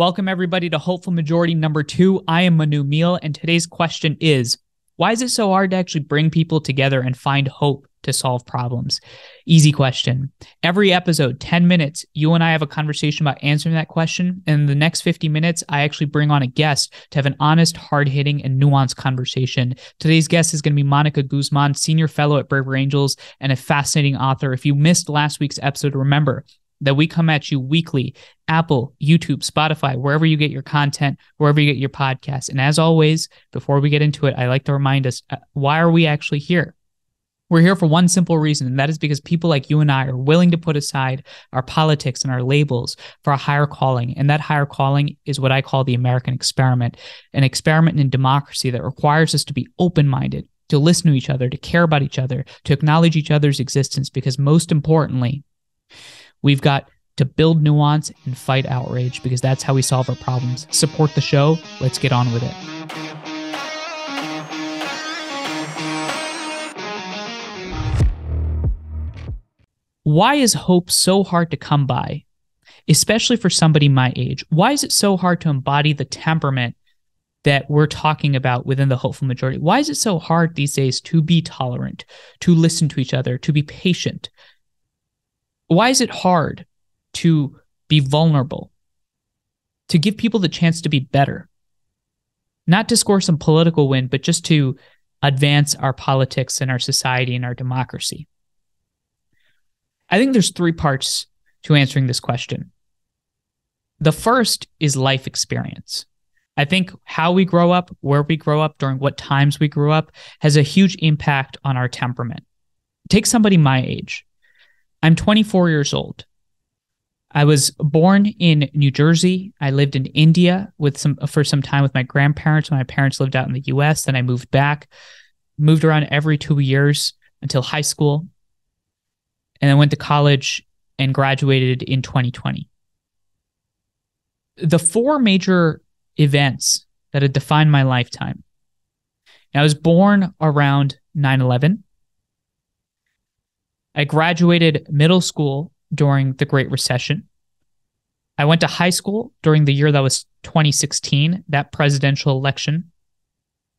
Welcome, everybody, to Hopeful Majority number 2. I am Manu Meal, and today's question is, why is it so hard to actually bring people together and find hope to solve problems? Easy question. Every episode, 10 minutes, you and I have a conversation about answering that question. And in the next 50 minutes, I actually bring on a guest to have an honest, hard-hitting, and nuanced conversation. Today's guest is going to be Monica Guzman, senior fellow at Braver Angels and a fascinating author. If you missed last week's episode, remember that we come at you weekly, Apple, YouTube, Spotify, wherever you get your content, wherever you get your podcasts. And as always, before we get into it, I like to remind us, why are we actually here? We're here for one simple reason, and that is because people like you and I are willing to put aside our politics and our labels for a higher calling. And that higher calling is what I call the American experiment, an experiment in democracy that requires us to be open-minded, to listen to each other, to care about each other, to acknowledge each other's existence, because most importantly, we've got to build nuance and fight outrage, because that's how we solve our problems. Support the show. Let's get on with it. Why is hope so hard to come by, especially for somebody my age? Why is it so hard to embody the temperament that we're talking about within the hopeful majority? Why is it so hard these days to be tolerant, to listen to each other, to be patient? Why is it hard to be vulnerable, to give people the chance to be better? Not to score some political win, but just to advance our politics and our society and our democracy. I think there's 3 parts to answering this question. The first is life experience. I think how we grow up, where we grow up, during what times we grew up, has a huge impact on our temperament. Take somebody my age. I'm 24 years old. I was born in New Jersey. I lived in India for some time with my grandparents when my parents lived out in the US. Then I moved back, moved around every 2 years until high school, and then went to college and graduated in 2020. The 4 major events that had defined my lifetime. I was born around 9/11. I graduated middle school during the Great Recession. I went to high school during the year that was 2016, that presidential election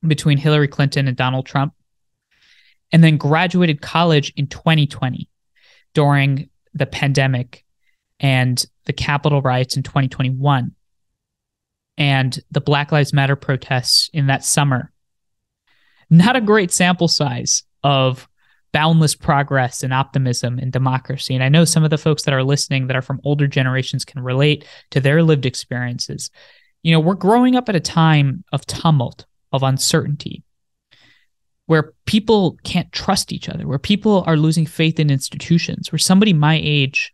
between Hillary Clinton and Donald Trump, and then graduated college in 2020 during the pandemic and the Capitol riots in 2021 and the Black Lives Matter protests in that summer. Not a great sample size of boundless progress and optimism and democracy. And I know some of the folks that are listening that are from older generations can relate to their lived experiences. You know, we're growing up at a time of tumult, of uncertainty, where people can't trust each other, where people are losing faith in institutions, where somebody my age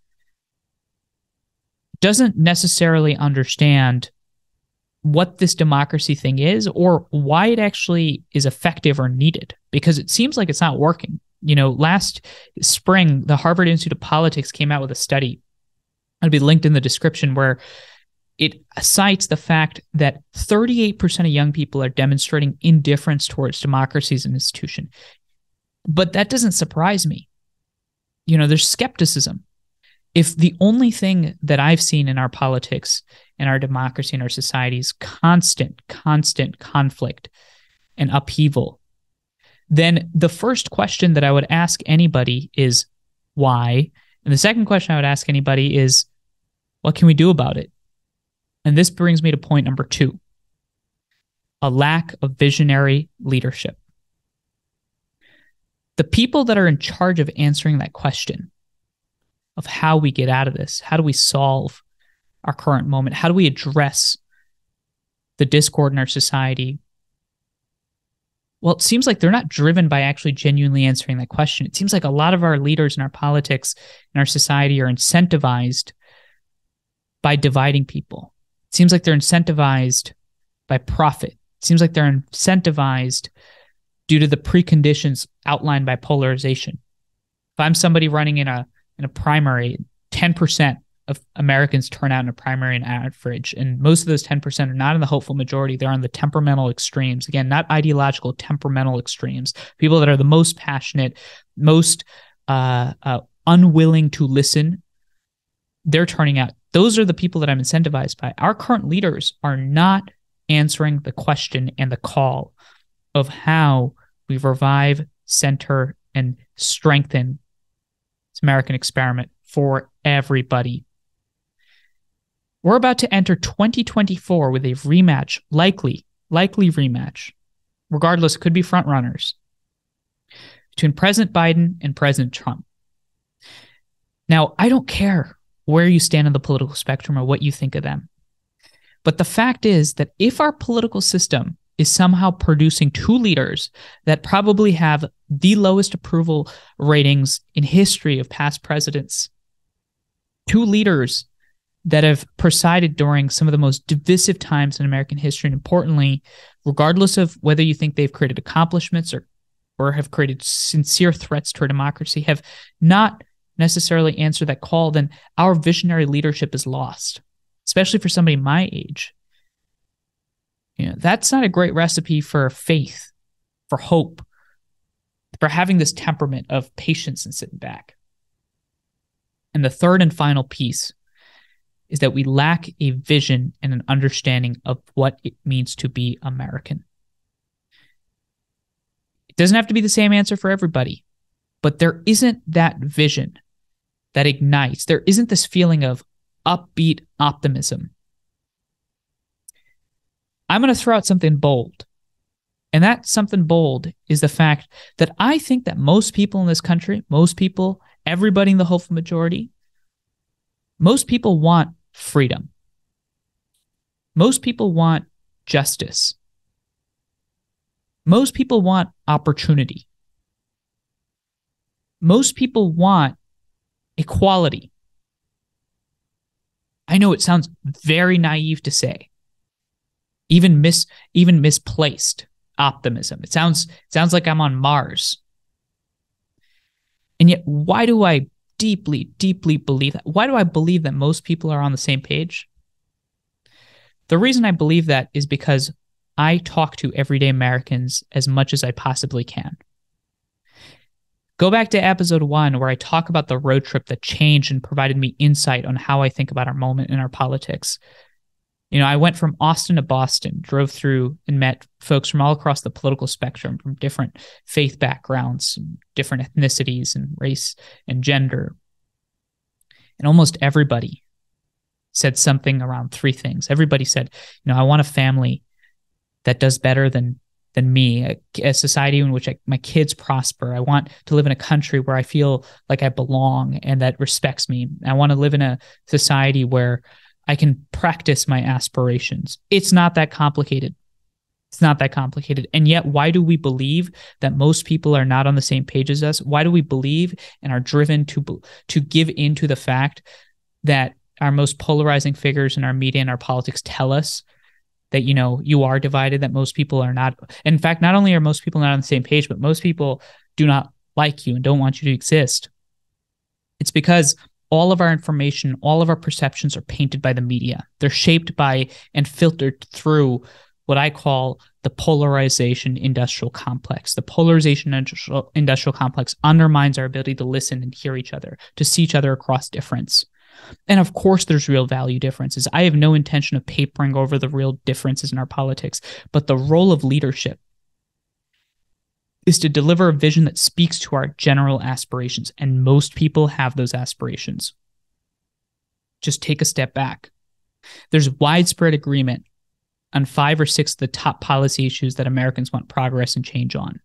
doesn't necessarily understand what this democracy thing is or why it actually is effective or needed, because it seems like it's not working. You know, last spring, the Harvard Institute of Politics came out with a study. It'll be linked in the description, where it cites the fact that 38% of young people are demonstrating indifference towards democracy as an institution. But that doesn't surprise me. You know, there's skepticism. If the only thing that I've seen in our politics and our democracy and our society is constant conflict and upheaval, then the first question that I would ask anybody is why? And the second question I would ask anybody is, what can we do about it? And this brings me to point number 2, a lack of visionary leadership. The people that are in charge of answering that question of how we get out of this, how do we solve our current moment, how do we address the discord in our society? Well, it seems like they're not driven by actually genuinely answering that question. It seems like a lot of our leaders in our politics and our society are incentivized by dividing people. It seems like they're incentivized by profit. It seems like they're incentivized due to the preconditions outlined by polarization. If I'm somebody running in a primary, 10% of Americans turn out in a primary and average, and most of those 10% are not in the hopeful majority. They're on the temperamental extremes. Again, not ideological, temperamental extremes. People that are the most passionate, most unwilling to listen, they're turning out Those are the people that I'm incentivized by. Our current leaders are not answering the question and the call of how we revive, center, and strengthen this American experiment for everybody. We're about to enter 2024 with a rematch, likely rematch, regardless, it could be front runners, between President Biden and President Trump. Now, I don't care where you stand on the political spectrum or what you think of them. But the fact is that if our political system is somehow producing two leaders that probably have the lowest approval ratings in history of past presidents, two leaders that have presided during some of the most divisive times in American history, and importantly, regardless of whether you think they've created accomplishments or have created sincere threats to our democracy, have not necessarily answered that call, then our visionary leadership is lost, especially for somebody my age. That's not a great recipe for faith, for hope, for having this temperament of patience and sitting back. And the third and final piece is that we lack a vision and an understanding of what it means to be American. It doesn't have to be the same answer for everybody, but there isn't that vision that ignites. There isn't this feeling of upbeat optimism. I'm going to throw out something bold. And that something bold is the fact that I think that most people in this country, most people, everybody in the hopeful majority, most people want freedom. Most people want justice. Most people want opportunity. Most people want equality. I know it sounds very naive to say, even misplaced optimism. It sounds like I'm on Mars. And yet, why do I deeply, deeply believe that? Why do I believe that most people are on the same page? The reason I believe that is because I talk to everyday Americans as much as I possibly can. Go back to episode 1 where I talk about the road trip that changed and provided me insight on how I think about our moment in our politics. I went from Austin to Boston, drove through and met folks from all across the political spectrum, from different faith backgrounds, different ethnicities and race and gender. And almost everybody said something around three things. Everybody said, I want a family that does better than me, a society in which my kids prosper. I want to live in a country where I feel like I belong and that respects me. I want to live in a society where I can practice my aspirations. It's not that complicated. It's not that complicated. And yet, why do we believe that most people are not on the same page as us? Why do we believe and are driven to give into the fact that our most polarizing figures in our media and our politics tell us that, you are divided, that most people are not. In fact, not only are most people not on the same page, but most people do not like you and don't want you to exist. It's because all of our information, all of our perceptions are painted by the media. They're shaped by and filtered through what I call the polarization industrial complex. The polarization industrial complex undermines our ability to listen and hear each other, to see each other across difference. And of course, there's real value differences. I have no intention of papering over the real differences in our politics, but the role of leadership is to deliver a vision that speaks to our general aspirations, and most people have those aspirations. Just take a step back. There's widespread agreement on 5 or 6 of the top policy issues that Americans want progress and change on.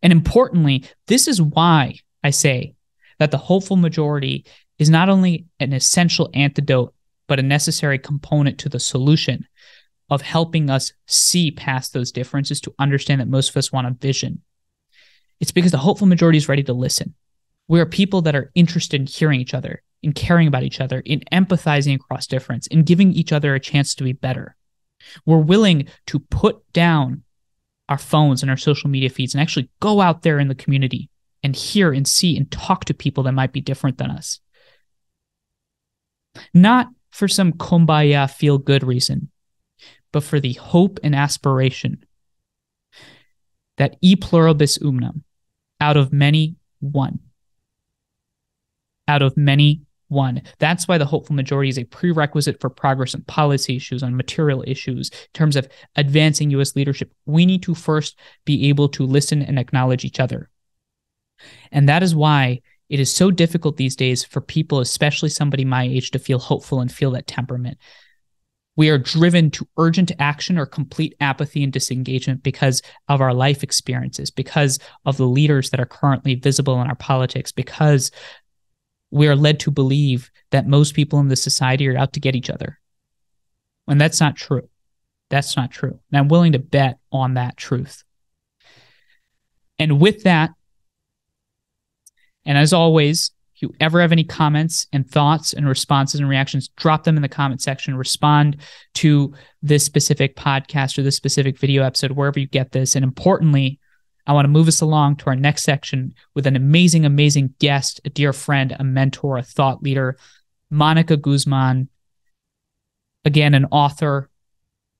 And importantly, this is why I say that the hopeful majority is not only an essential antidote, but a necessary component to the solution of helping us see past those differences to understand that most of us want a vision. It's because the hopeful majority is ready to listen. We are people that are interested in hearing each other, in caring about each other, in empathizing across difference, in giving each other a chance to be better. We're willing to put down our phones and our social media feeds and actually go out there in the community and hear and see and talk to people that might be different than us. Not for some kumbaya feel-good reason, but for the hope and aspiration that e pluribus unum, out of many, one. out of many, one. That's why the hopeful majority is a prerequisite for progress on policy issues, on material issues, in terms of advancing U.S. leadership. We need to first be able to listen and acknowledge each other. And that is why it is so difficult these days for people, especially somebody my age, to feel hopeful and feel that temperament. We are driven to urgent action or complete apathy and disengagement because of our life experiences, because of the leaders that are currently visible in our politics, because we are led to believe that most people in this society are out to get each other. And that's not true. That's not true. And I'm willing to bet on that truth. And with that, and as always, if you ever have any comments and thoughts and responses and reactions, drop them in the comment section. Respond to this specific podcast or this specific video episode, wherever you get this. And importantly, I want to move us along to our next section with an amazing, amazing guest, a dear friend, a mentor, a thought leader, Monica Guzman. Again, an author,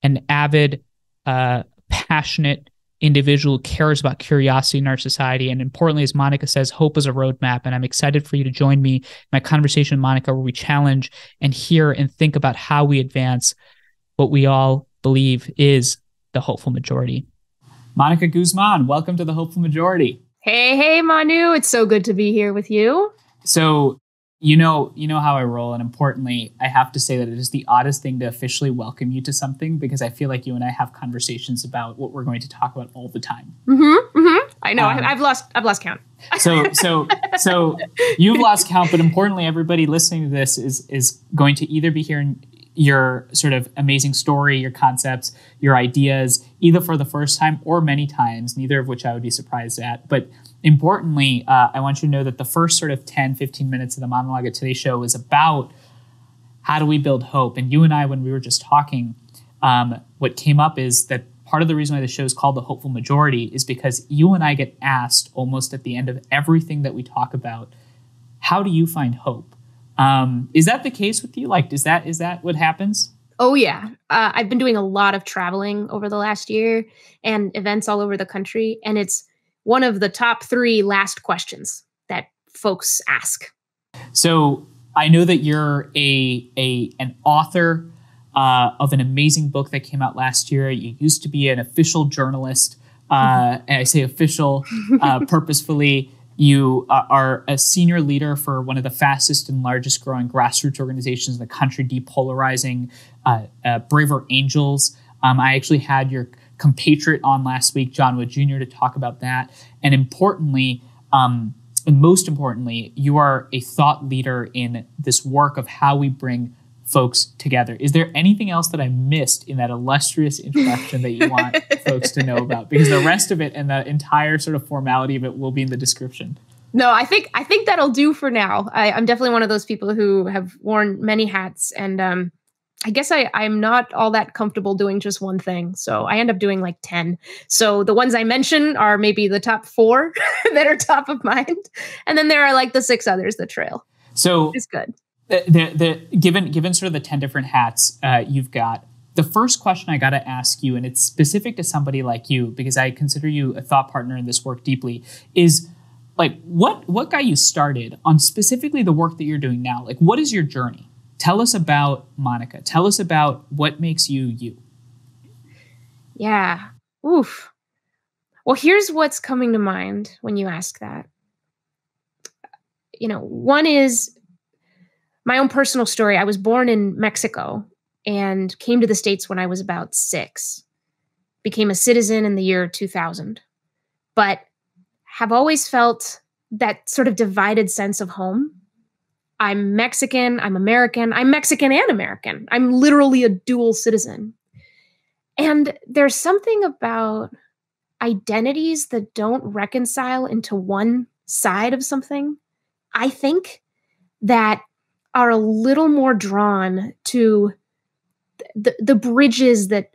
an avid, passionate individual who cares about curiosity in our society. And importantly, as Monica says, hope is a roadmap. And I'm excited for you to join me in my conversation with Monica, where we challenge and hear and think about how we advance what we all believe is the hopeful majority. Monica Guzman, welcome to the Hopeful Majority. Hey, Manu. It's so good to be here with you. So, you know how I roll. And importantly, I have to say that it is the oddest thing to officially welcome you to something, because I feel like you and I have conversations about what we're going to talk about all the time. I know. I've lost count. So you've lost count, but importantly, everybody listening to this is going to either be hearing your sort of amazing story, your concepts, your ideas, either for the first time or many times, neither of which I would be surprised at. But importantly, I want you to know that the first sort of 10, 15 minutes of the monologue at today's show is about how do we build hope. And you and I, when we were just talking, what came up is that part of the reason why the show is called The Hopeful Majority is because you and I get asked almost at the end of everything that we talk about, how do you find hope? Is that the case with you? Like, is that what happens? Oh, yeah. I've been doing a lot of traveling over the last year and events all over the country. And it's one of the top 3 last questions that folks ask. So I know that you're an author of an amazing book that came out last year. You used to be an official journalist. And I say official purposefully. You are a senior leader for one of the fastest and largest growing grassroots organizations in the country, Depolarizing, Braver Angels. I actually had your compatriot on last week, John Wood Jr., to talk about that. And importantly, and most importantly, you are a thought leader in this work of how we bring folks together. Is there anything else that I missed in that illustrious introduction that you want folks to know about? Because the rest of it and the entire sort of formality of it will be in the description. No, I think that'll do for now. I'm definitely one of those people who have worn many hats, and I guess I'm not all that comfortable doing just one thing. So I end up doing like 10. So the ones I mention are maybe the top 4 that are top of mind. And then there are like the 6 others that trail. So it's good. Given sort of the 10 different hats you've got, the first question I got to ask you, and it's specific to somebody like you, because I consider you a thought partner in this work deeply, is like, what got you started on specifically the work that you're doing now? Like, what is your journey? Tell us about Monica. Tell us about what makes you you. Yeah. Oof. Well, here's what's coming to mind when you ask that. One is my own personal story. I was born in Mexico and came to the States when I was about 6. Became a citizen in the year 2000, but have always felt that sort of divided sense of home. I'm Mexican, I'm American, I'm Mexican and American. I'm literally a dual citizen. And there's something about identities that don't reconcile into one side of something, I think, that are a little more drawn to the bridges that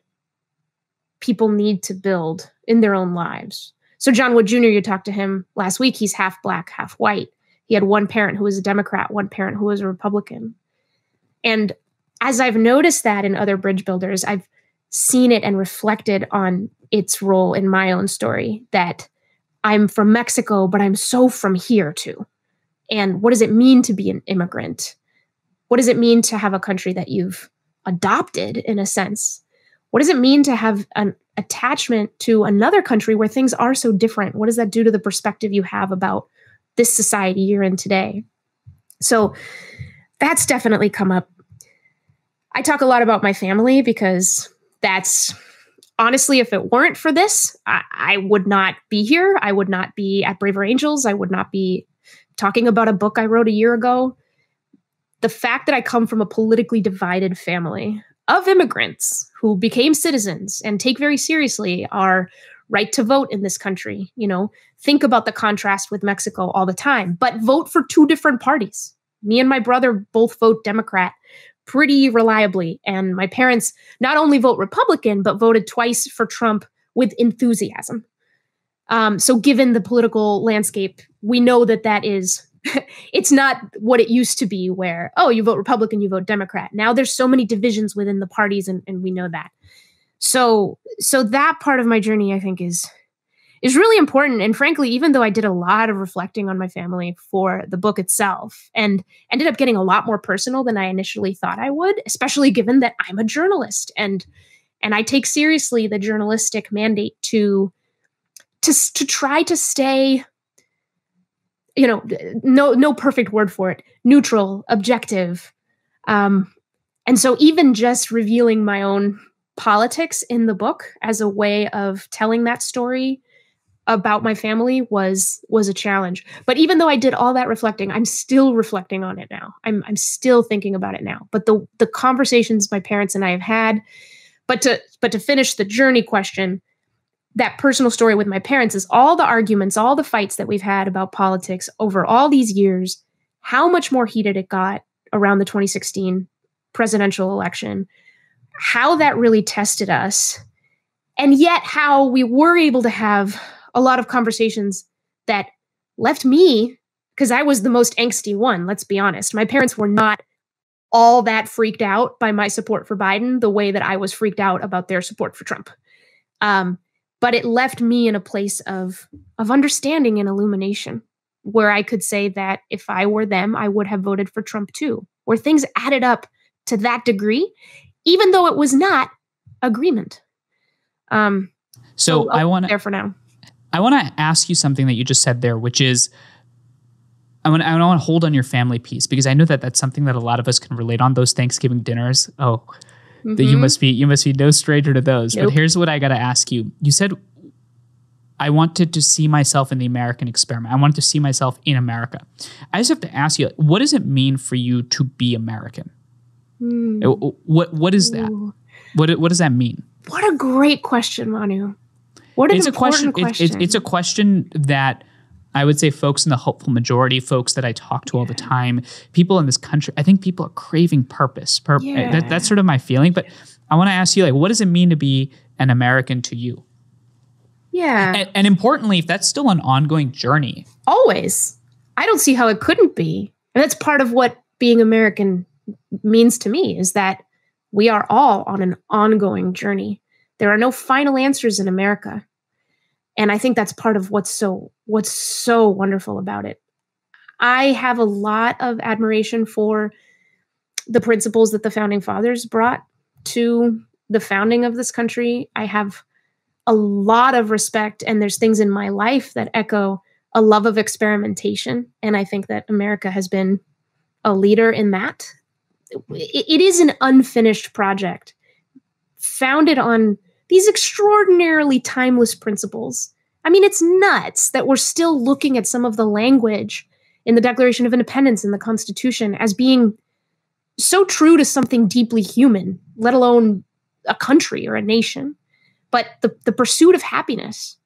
people need to build in their own lives. So John Wood Jr., you talked to him last week. He's half Black, half white. He had one parent who was a Democrat, one parent who was a Republican. And as I've noticed that in other bridge builders, I've seen it and reflected on its role in my own story, that I'm from Mexico, but I'm so from here too. And what does it mean to be an immigrant? What does it mean to have a country that you've adopted, in a sense? What does it mean to have an attachment to another country where things are so different? What does that do to the perspective you have about this society you're in today? So that's definitely come up. I talk a lot about my family because that's honestly, if it weren't for this, I would not be here. I would not be at Braver Angels. I would not be talking about a book I wrote a year ago. The fact that I come from a politically divided family of immigrants who became citizens and take very seriously our right to vote in this country, think about the contrast with Mexico all the time, but vote for two different parties. Me and my brother both vote Democrat pretty reliably. And my parents not only vote Republican, but voted twice for Trump with enthusiasm. So given the political landscape, we know that is, it's not what it used to be where, oh, you vote Republican, you vote Democrat. Now there's so many divisions within the parties, and we know that. So that part of my journey, I think, is really important. And frankly, even though I did a lot of reflecting on my family for the book itself and ended up getting a lot more personal than I initially thought I would, especially given that I'm a journalist and I take seriously the journalistic mandate to try to stay, no perfect word for it, neutral, objective. And so even just revealing my own politics in the book as a way of telling that story about my family was a challenge. But even though I did all that reflecting, I'm still reflecting on it now. I'm still thinking about it now. But the conversations my parents and I have had, but to finish the journey question, that personal story with my parents is all the arguments, all the fights that we've had about politics over all these years, how much more heated it got around the 2016 presidential election, how that really tested us, and yet how we were able to have a lot of conversations that left me, because I was the most angsty one, let's be honest. My parents were not all that freaked out by my support for Biden the way that I was freaked out about their support for Trump. But it left me in a place of understanding and illumination, where I could say that if I were them, I would have voted for Trump too, where things added up to that degree, even though it was not agreement. So I want there for now. I want to ask you something that you just said there, which is I want to hold on your family piece, because I know that that's something that a lot of us can relate on, those Thanksgiving dinners. Oh, that you must be no stranger to those. Nope. But here's what I got to ask you. You said, I wanted to see myself in the American experiment. I wanted to see myself in America. I just have to ask you, what does it mean for you to be American? What is that? What does that mean? What a great question, Manu. What an important question. It's a question that I would say folks in the hopeful majority, folks that I talk to all the time, people in this country, I think people are craving purpose. That's sort of my feeling. But I want to ask you, what does it mean to be an American to you? Yeah. And importantly, if that's still an ongoing journey. Always. I don't see how it couldn't be. And that's part of what being American means to me, is that we are all on an ongoing journey. There are no final answers in America. And I think that's part of what's so wonderful about it. I have a lot of admiration for the principles that the founding fathers brought to the founding of this country. I have a lot of respect, and there's things in my life that echo a love of experimentation. And I think that America has been a leader in that. It is an unfinished project founded on these extraordinarily timeless principles. I mean, it's nuts that we're still looking at some of the language in the Declaration of Independence and the Constitution as being so true to something deeply human, let alone a country or a nation. But the pursuit of happiness,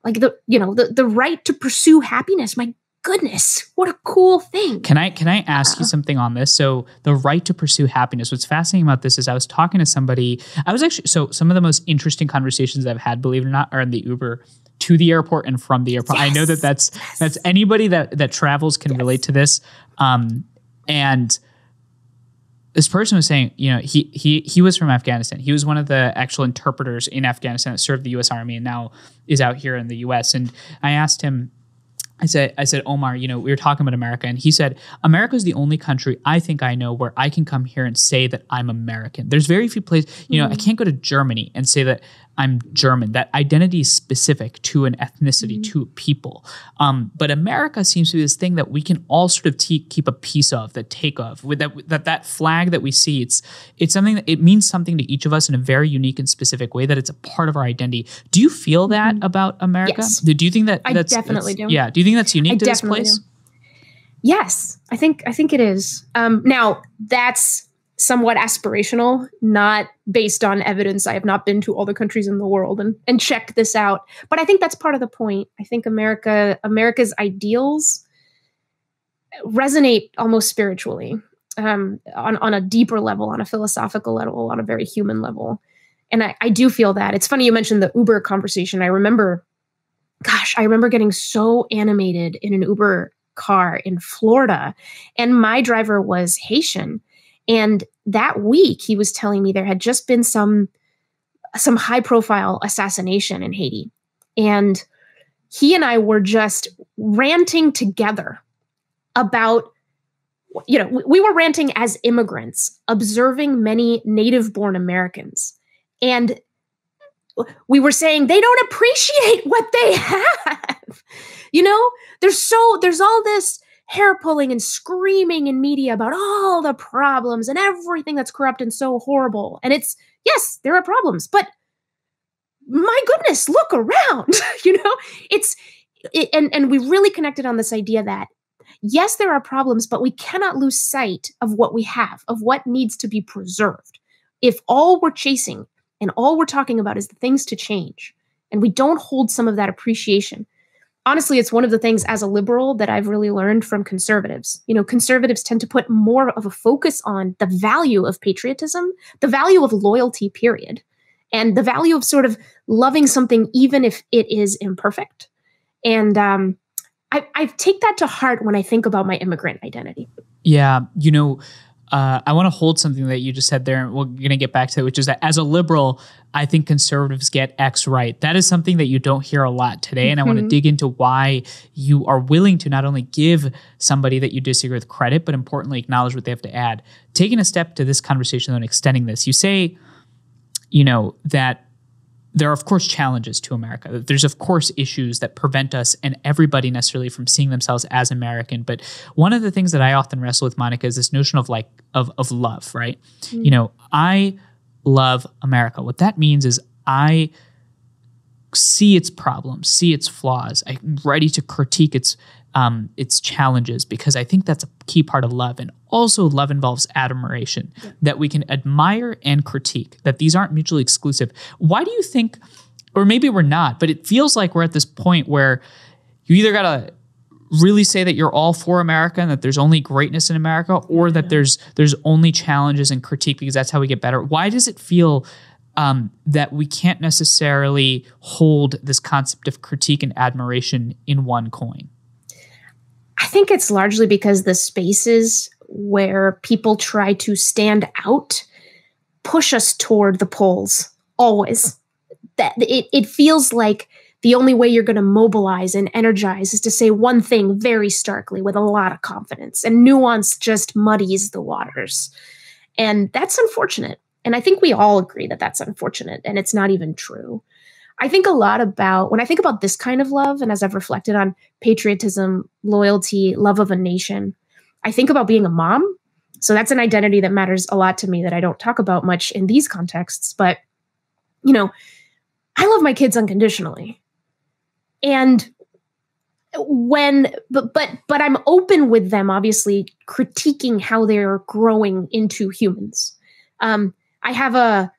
like the right to pursue happiness, my goodness, what a cool thing. Can I ask you something on this? So the right to pursue happiness. What's fascinating about this is I was talking to somebody. Some of the most interesting conversations I've had, believe it or not, are in the Uber to the airport and from the airport. Yes. I know that's anybody that travels can relate to this. And this person was saying, he was from Afghanistan. He was one of the actual interpreters in Afghanistan that served the U.S. Army and now is out here in the U.S. And I asked him, I said, Omar, we were talking about America, and he said, America is the only country I think I know where I can come here and say that I'm American. There's very few places, I can't go to Germany and say that I'm German. That identity is specific to an ethnicity, to people. But America seems to be this thing that we can all sort of keep a piece of, with that flag that we see. It's something that it means something to each of us in a very unique and specific way, that it's a part of our identity. Do you feel that about America? Yes. Do you think that I definitely do. Yeah. Do you think that's unique to this place? Do. Yes, I think it is. Now that's somewhat aspirational, not based on evidence. I have not been to all the countries in the world and checked this out. But I think that's part of the point. I think America's ideals resonate almost spiritually, on a deeper level, on a philosophical level, on a very human level. And I do feel that. It's funny you mentioned the Uber conversation. I remember getting so animated in an Uber car in Florida, and my driver was Haitian. And that week he was telling me there had just been some high profile assassination in Haiti. And he and I were just ranting together about, we were ranting as immigrants, observing many native born Americans. And we were saying they don't appreciate what they have. There's all this hair pulling and screaming in media about all the problems and everything that's corrupt and so horrible. And yes, there are problems, but my goodness, look around. And we really connected on this idea that yes, there are problems, but we cannot lose sight of what we have, of what needs to be preserved. If all we're chasing and all we're talking about is the things to change, and we don't hold some of that appreciation. Honestly, it's one of the things as a liberal that I've really learned from conservatives. Conservatives tend to put more of a focus on the value of patriotism, the value of loyalty, period, and the value of sort of loving something even if it is imperfect. And I take that to heart when I think about my immigrant identity. Yeah, I want to hold something that you just said there, and we're going to get back to it, which is that as a liberal, I think conservatives get X right. That is something that you don't hear a lot today, and I want to dig into why you are willing to not only give somebody that you disagree with credit, but importantly acknowledge what they have to add. Taking a step to this conversation and extending this, you say, that there are, of course, challenges to America. There's, of course, issues that prevent us and everybody necessarily from seeing themselves as American. But one of the things that I often wrestle with, Monica, is this notion of love, right? I love America. What that means is I see its problems, see its flaws. I'm ready to critique its challenges, because I think that's a key part of love. And also love involves admiration, that we can admire and critique, that these aren't mutually exclusive. Why do you think, or maybe we're not, but it feels like we're at this point where you either got to really say that you're all for America and that there's only greatness in America, or that there's only challenges and critique because that's how we get better? Why does it feel that we can't necessarily hold this concept of critique and admiration in one coin? I think it's largely because the spaces where people try to stand out push us toward the polls always. That it feels like the only way you're going to mobilize and energize is to say one thing very starkly with a lot of confidence, and nuance just muddies the waters. And that's unfortunate. And I think we all agree that that's unfortunate, and it's not even true. I think a lot about, when I think about this kind of love, and as I've reflected on patriotism, loyalty, love of a nation, I think about being a mom. So that's an identity that matters a lot to me that I don't talk about much in these contexts. But, I love my kids unconditionally. And but I'm open with them, obviously, critiquing how they're growing into humans. I have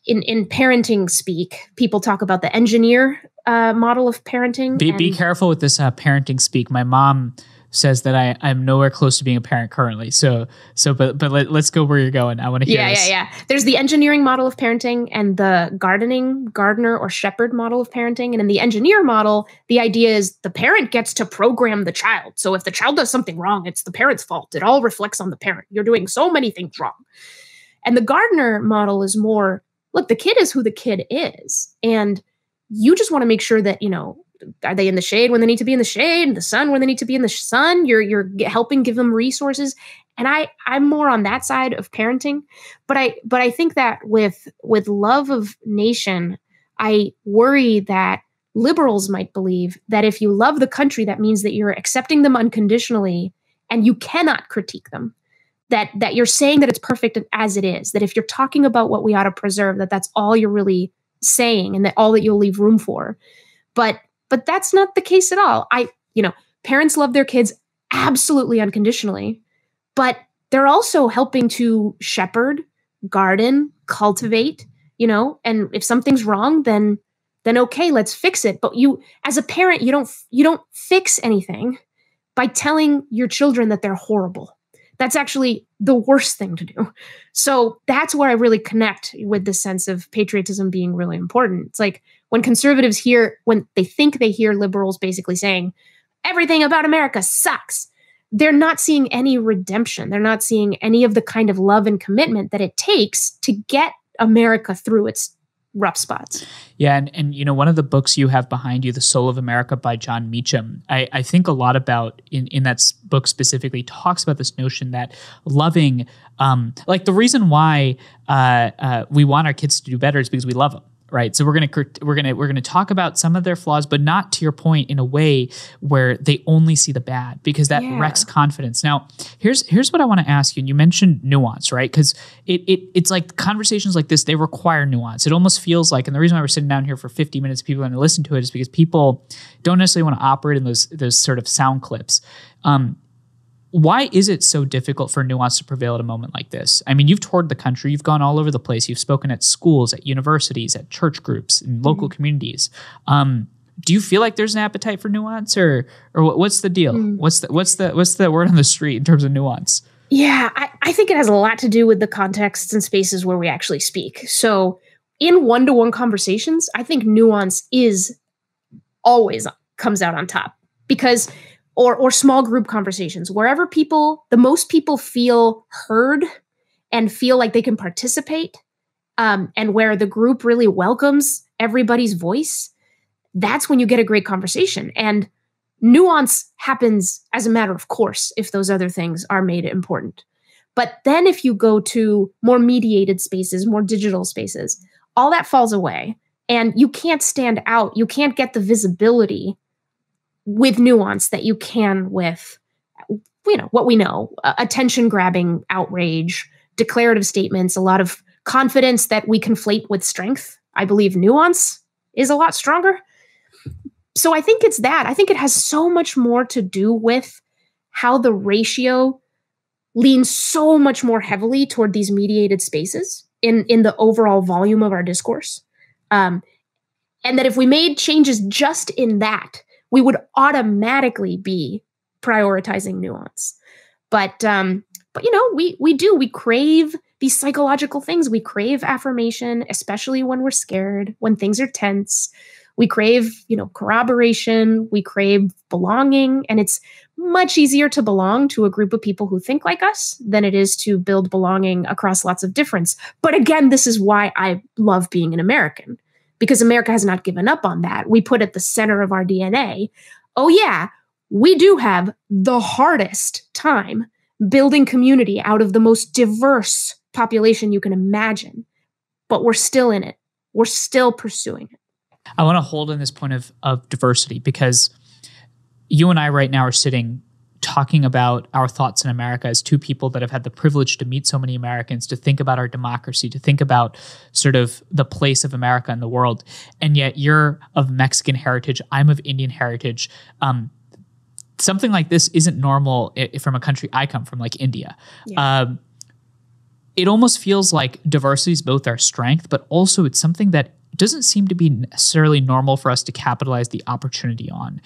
in parenting speak, people talk about the engineer model of parenting. Be careful with this parenting speak. My mom says that I'm nowhere close to being a parent currently. But let's go where you're going. I want to hear this. Yeah. There's the engineering model of parenting and the gardener or shepherd model of parenting. And in the engineer model, the idea is the parent gets to program the child. So if the child does something wrong, it's the parent's fault. It all reflects on the parent. You're doing so many things wrong. And the gardener model is more, look, the kid is who the kid is. And you just want to make sure that, are they in the shade when they need to be in the shade, the sun when they need to be in the sun? You're helping give them resources. And I'm more on that side of parenting. But I think that with love of nation, I worry that liberals might believe that if you love the country, that means that you're accepting them unconditionally and you cannot critique them. That you're saying that it's perfect as it is, that if you're talking about what we ought to preserve, that's all you're really saying and that all that you'll leave room for. But that's not the case at all. Parents love their kids absolutely unconditionally, but they're also helping to shepherd, garden, cultivate, and if something's wrong, then okay, let's fix it. But you, as a parent, you don't fix anything by telling your children that they're horrible. That's actually the worst thing to do. So that's where I really connect with the sense of patriotism being really important. It's like when conservatives when they think they hear liberals basically saying, everything about America sucks, they're not seeing any redemption. They're not seeing any of the kind of love and commitment that it takes to get America through its rough spots. Yeah. And one of the books you have behind you, The Soul of America by John Meacham, I think a lot about in that book specifically talks about this notion that loving, like the reason why we want our kids to do better is because we love them. Right. So we're gonna talk about some of their flaws, but not, to your point, in a way where they only see the bad, because that wrecks confidence. Now, here's what I want to ask you. And you mentioned nuance, right? Because it's like conversations like this, they require nuance. It almost feels like, and the reason why we're sitting down here for 50 minutes, people are going to listen to it, is because people don't necessarily want to operate in those sort of sound clips. Why is it so difficult for nuance to prevail at a moment like this? I mean, you've toured the country, you've gone all over the place, you've spoken at schools, at universities, at church groups, in local communities. Do you feel like there's an appetite for nuance, or what's the deal? What's the word on the street in terms of nuance? Yeah, I think it has a lot to do with the contexts and spaces where we actually speak. So in one-to-one conversations, I think nuance is always comes out on top, because or small group conversations, wherever the most people feel heard and feel like they can participate, and where the group really welcomes everybody's voice, that's when you get a great conversation. And nuance happens as a matter of course if those other things are made important. But then if you go to more mediated spaces, more digital spaces, all that falls away and you can't stand out. You can't get the visibility with nuance that you can with, what we know, attention grabbing outrage, declarative statements, a lot of confidence that we conflate with strength. I believe nuance is a lot stronger. So I think it's that. I think it has so much more to do with how the ratio leans so much more heavily toward these mediated spaces in the overall volume of our discourse. And that if we made changes just in that, we would automatically be prioritizing nuance. But we crave these psychological things. We crave affirmation, especially when we're scared, when things are tense. We crave, corroboration. We crave belonging. And it's much easier to belong to a group of people who think like us than it is to build belonging across lots of difference. But again, this is why I love being an American, because America has not given up on that. We put at the center of our DNA, oh yeah, we do have the hardest time building community out of the most diverse population you can imagine. But we're still in it. We're still pursuing it. I want to hold on this point of diversity, because you and I right now are sitting talking about our thoughts in America as two people that have had the privilege to meet so many Americans, to think about our democracy, to think about sort of the place of America in the world. And yet you're of Mexican heritage, I'm of Indian heritage. Something like this isn't normal from a country I come from, like India. Yeah. It almost feels like diversity is both our strength, but also it's something that doesn't seem to be necessarily normal for us to capitalize the opportunity on.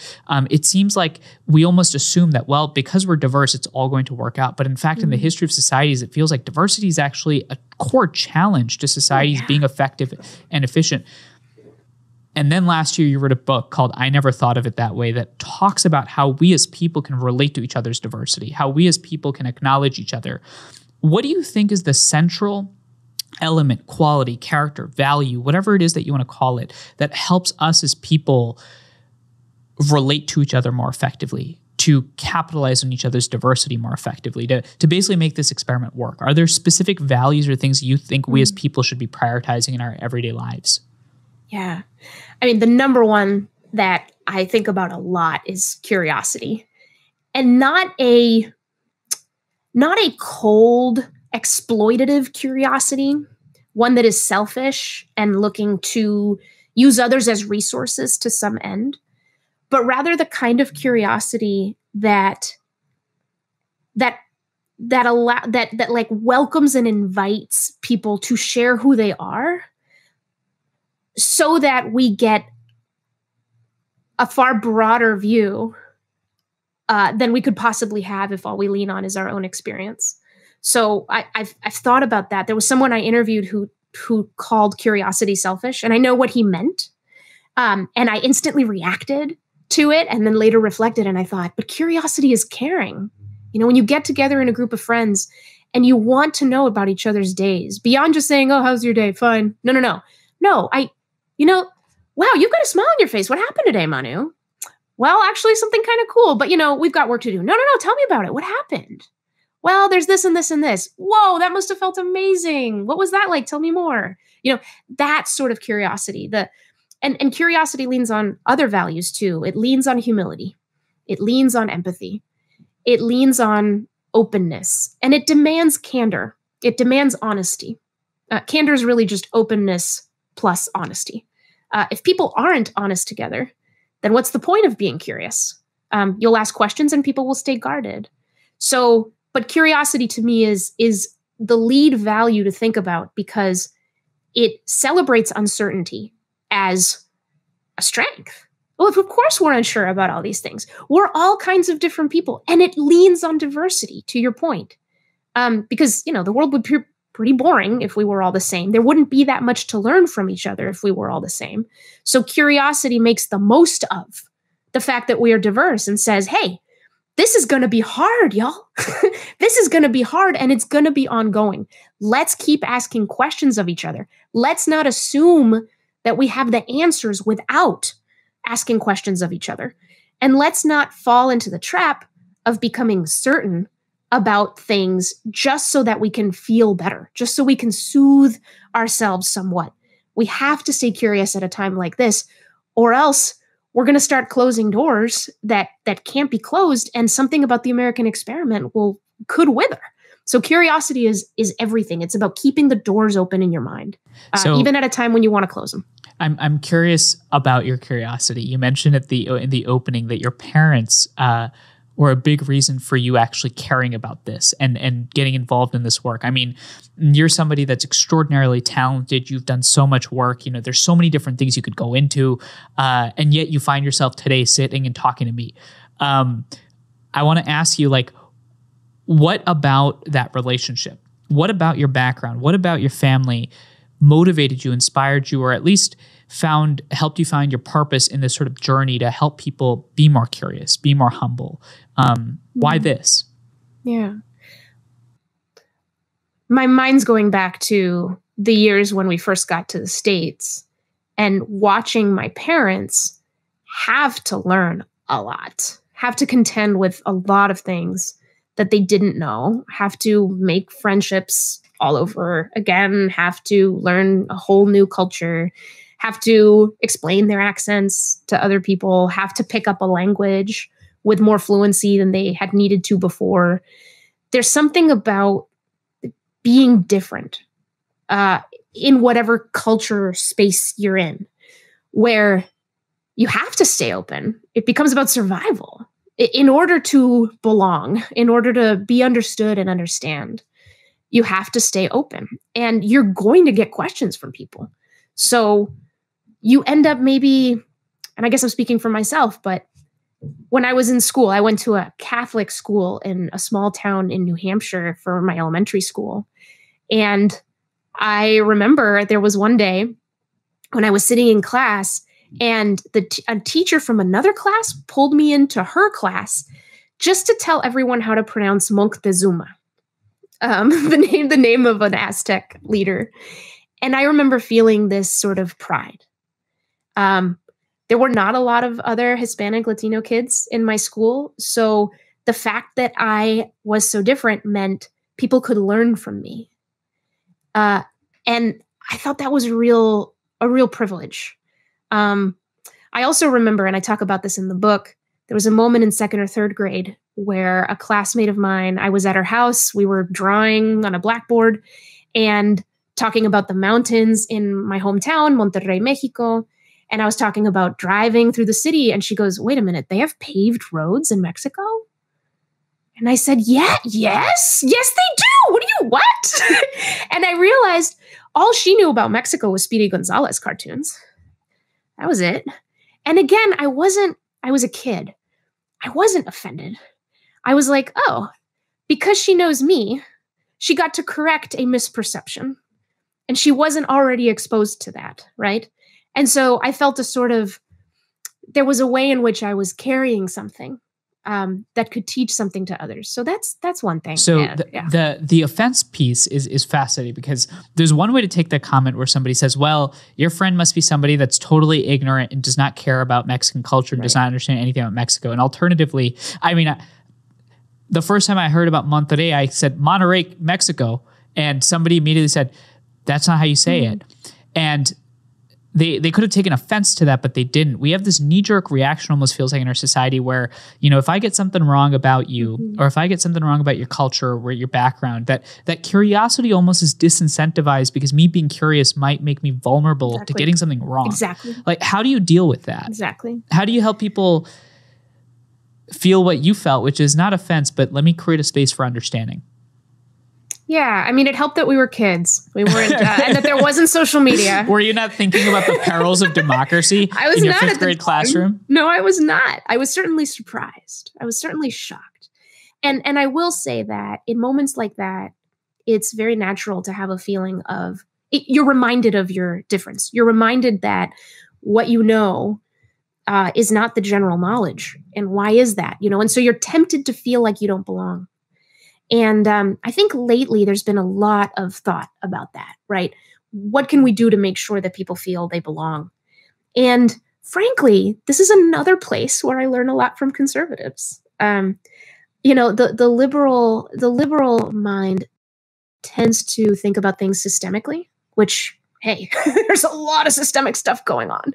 It seems like we almost assume that, well, because we're diverse, it's all going to work out. But in fact, in the history of societies, it feels like diversity is actually a core challenge to societies being effective and efficient. And then last year, you wrote a book called I Never Thought of It That Way that talks about how we as people can relate to each other's diversity, how we as people can acknowledge each other. What do you think is the central element, quality, character, value, whatever it is that you want to call it, that helps us as people relate to each other more effectively, to capitalize on each other's diversity more effectively, to basically make this experiment work? Are there specific values or things you think we as people should be prioritizing in our everyday lives? Yeah. I mean, the number one that I think about a lot is curiosity. And not a cold, exploitative curiosity, one that is selfish and looking to use others as resources to some end, but rather the kind of curiosity that like welcomes and invites people to share who they are, so that we get a far broader view than we could possibly have if all we lean on is our own experience. So I've thought about that. There was someone I interviewed who called curiosity selfish, and I know what he meant. And I instantly reacted to it, and then later reflected, and I thought, but curiosity is caring. You know, when you get together in a group of friends and you want to know about each other's days, beyond just saying, "Oh, how's your day?" Fine. No. Wow, you've got a smile on your face. What happened today, Manu? Well, actually, something kind of cool, but we've got work to do. No. Tell me about it. What happened? Well, there's this and this and this. Whoa, that must have felt amazing. What was that like? Tell me more. That sort of curiosity. And curiosity leans on other values too. It leans on humility. It leans on empathy. It leans on openness. And it demands candor. It demands honesty. Candor is really just openness plus honesty. If people aren't honest together, then what's the point of being curious? You'll ask questions and people will stay guarded. So, but curiosity to me is the lead value to think about, because it celebrates uncertainty as a strength. Well, of course we're unsure about all these things. We're all kinds of different people, and it leans on diversity, to your point. Because, the world would be pretty boring if we were all the same. There wouldn't be that much to learn from each other if we were all the same. So curiosity makes the most of the fact that we are diverse and says, hey, this is going to be hard, y'all. This is going to be hard, and it's going to be ongoing. Let's keep asking questions of each other. Let's not assume that we have the answers without asking questions of each other. And let's not fall into the trap of becoming certain about things just so that we can feel better, just so we can soothe ourselves somewhat. We have to stay curious at a time like this, or else we're going to start closing doors that can't be closed, and something about the American experiment could wither. So curiosity is everything. It's about keeping the doors open in your mind, even at a time when you want to close them. I'm curious about your curiosity. You mentioned in the opening that your parents were a big reason for you actually caring about this and getting involved in this work. I mean, you're somebody that's extraordinarily talented. You've done so much work. There's so many different things you could go into, and yet you find yourself today sitting and talking to me. I want to ask you, what about that relationship? What about your background? What about your family motivated you, inspired you, or at least helped you find your purpose in this sort of journey to help people be more curious, be more humble? Why this? Yeah. My mind's going back to the years when we first got to the States and watching my parents have to learn a lot, have to contend with a lot of things that they didn't know, have to make friendships all over again, have to learn a whole new culture, have to explain their accents to other people, have to pick up a language with more fluency than they had needed to before. There's something about being different in whatever culture space you're in, where you have to stay open. It becomes about survival. In order to belong, in order to be understood and understand, you have to stay open, and you're going to get questions from people. So you end up maybe, and I guess I'm speaking for myself, but when I was in school, I went to a Catholic school in a small town in New Hampshire for my elementary school. And I remember there was one day when I was sitting in class, and a teacher from another class pulled me into her class just to tell everyone how to pronounce Moctezuma, the name of an Aztec leader. And I remember feeling this sort of pride. There were not a lot of other Hispanic Latino kids in my school. So the fact that I was so different meant people could learn from me. And I thought that was a real privilege. I also remember, and I talk about this in the book, there was a moment in 2nd or 3rd grade where a classmate of mine, I was at her house, we were drawing on a blackboard and talking about the mountains in my hometown, Monterrey, Mexico. And I was talking about driving through the city. And she goes, wait a minute, they have paved roads in Mexico? And I said, yes, they do. What? And I realized all she knew about Mexico was Speedy Gonzalez cartoons. That was it. And again, I was a kid. I wasn't offended. I was like, oh, because she knows me, she got to correct a misperception. And she wasn't already exposed to that, right? And so I felt there was a way in which I was carrying something that could teach something to others. So that's one thing. So the offense piece is fascinating, because there's one way to take that comment where somebody says, well, your friend must be somebody that's totally ignorant and does not care about Mexican culture and does not understand anything about Mexico. And alternatively, the first time I heard about Monterrey, I said, Monterrey, Mexico. And somebody immediately said, that's not how you say it. And they could have taken offense to that, but they didn't. We have this knee-jerk reaction, almost feels like, in our society where, if I get something wrong about you, or if I get something wrong about your culture or your background, that curiosity almost is disincentivized, because me being curious might make me vulnerable to getting something wrong. Exactly. Like, how do you deal with that? Exactly. How do you help people feel what you felt, which is not offense, but let me create a space for understanding? Yeah, it helped that we were kids. We weren't, and that there wasn't social media. Were you not thinking about the perils of democracy in your 5th grade classroom? No, I was not. I was certainly surprised. I was certainly shocked. And I will say that in moments like that, it's very natural to have a feeling of, you're reminded of your difference. You're reminded that what you know is not the general knowledge. And why is that? And so you're tempted to feel like you don't belong. And I think lately there's been a lot of thought about that, right? What can we do to make sure that people feel they belong? And frankly, this is another place where I learn a lot from conservatives. The liberal mind tends to think about things systemically, which, hey, there's a lot of systemic stuff going on.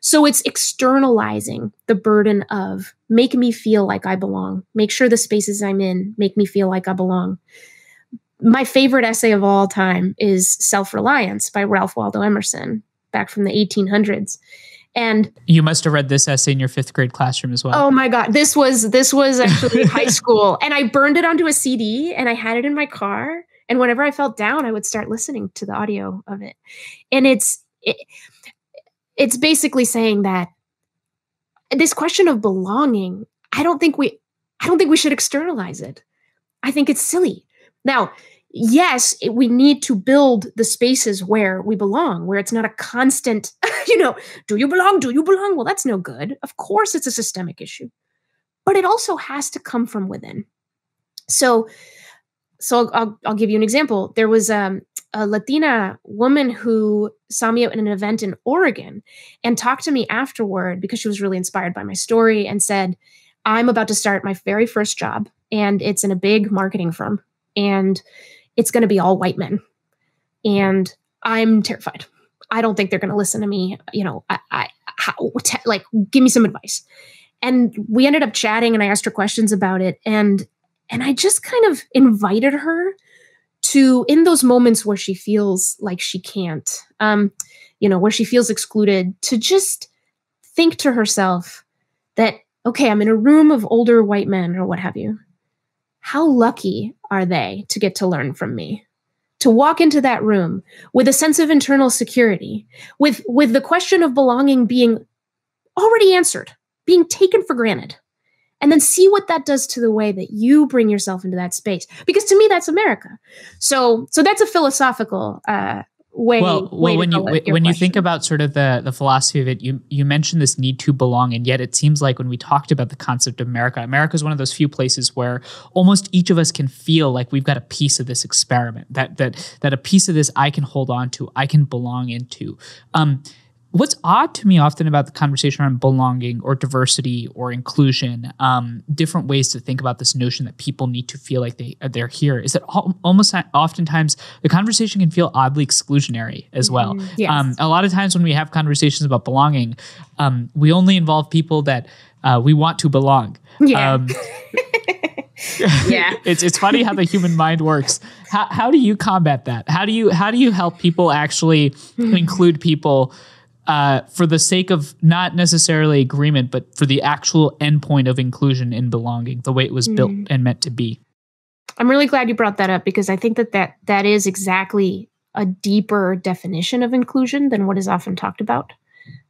So it's externalizing the burden of make me feel like I belong. Make sure the spaces I'm in make me feel like I belong. My favorite essay of all time is Self-Reliance by Ralph Waldo Emerson, back from the 1800s. And you must have read this essay in your 5th grade classroom as well. Oh my God. This was actually high school. And I burned it onto a CD and I had it in my car. And whenever I felt down, I would start listening to the audio of it. And it's basically saying that this question of belonging, I don't think we should externalize it. I think it's silly. Now, yes, we need to build the spaces where we belong, where it's not a constant, do you belong? Do you belong? Well, that's no good. Of course, it's a systemic issue, but it also has to come from within. So I'll give you an example. There was a Latina woman who saw me at an event in Oregon and talked to me afterward because she was really inspired by my story and said, I'm about to start my very first job, and it's in a big marketing firm, and it's going to be all white men. And I'm terrified. I don't think they're going to listen to me. Give me some advice. And we ended up chatting, and I asked her questions about it. And I just kind of invited her to, in those moments where she feels like she can't, where she feels excluded, to just think to herself that, okay, I'm in a room of older white men or what have you. How lucky are they to get to learn from me? To walk into that room with a sense of internal security, with the question of belonging being already answered, being taken for granted. And then see what that does to the way that you bring yourself into that space. Because to me, that's America. So that's a philosophical way. Well, when you think about sort of the philosophy of it, you mentioned this need to belong, and yet it seems like when we talked about the concept of America is one of those few places where almost each of us can feel like we've got a piece of this experiment, that a piece of this I can hold on to, I can belong into. What's odd to me often about the conversation around belonging or diversity or inclusion, different ways to think about this notion that people need to feel like they're here, is that almost oftentimes the conversation can feel oddly exclusionary as well. Yes. A lot of times when we have conversations about belonging, we only involve people that we want to belong. Yeah. Yeah. It's funny how the human mind works. How do you combat that? How do you help people actually include people for the sake of not necessarily agreement, but for the actual endpoint of inclusion and belonging, the way it was built and meant to be? I'm really glad you brought that up, because I think that is exactly a deeper definition of inclusion than what is often talked about.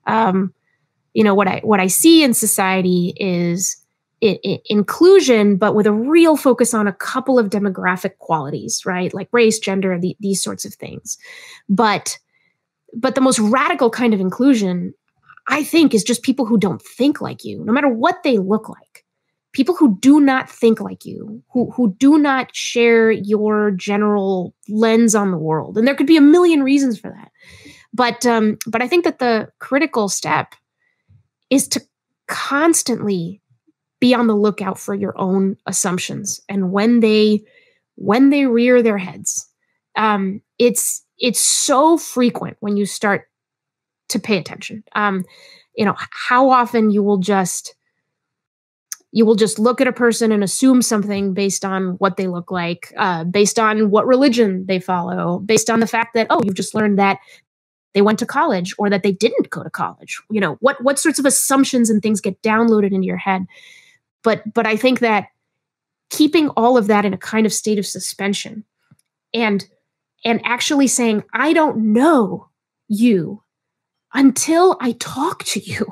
What I see in society is inclusion, but with a real focus on a couple of demographic qualities, right? Like race, gender, these sorts of things. But the most radical kind of inclusion, I think, is just people who don't think like you, no matter what they look like. People who do not think like you, who do not share your general lens on the world. And there could be a million reasons for that. But I think that the critical step is to constantly be on the lookout for your own assumptions. And when they rear their heads, it's so frequent when you start to pay attention. How often you will just look at a person and assume something based on what they look like, based on what religion they follow, based on the fact that, you've just learned that they went to college or that they didn't go to college. What sorts of assumptions and things get downloaded into your head. But I think that keeping all of that in a kind of state of suspension and actually saying, I don't know you until I talk to you.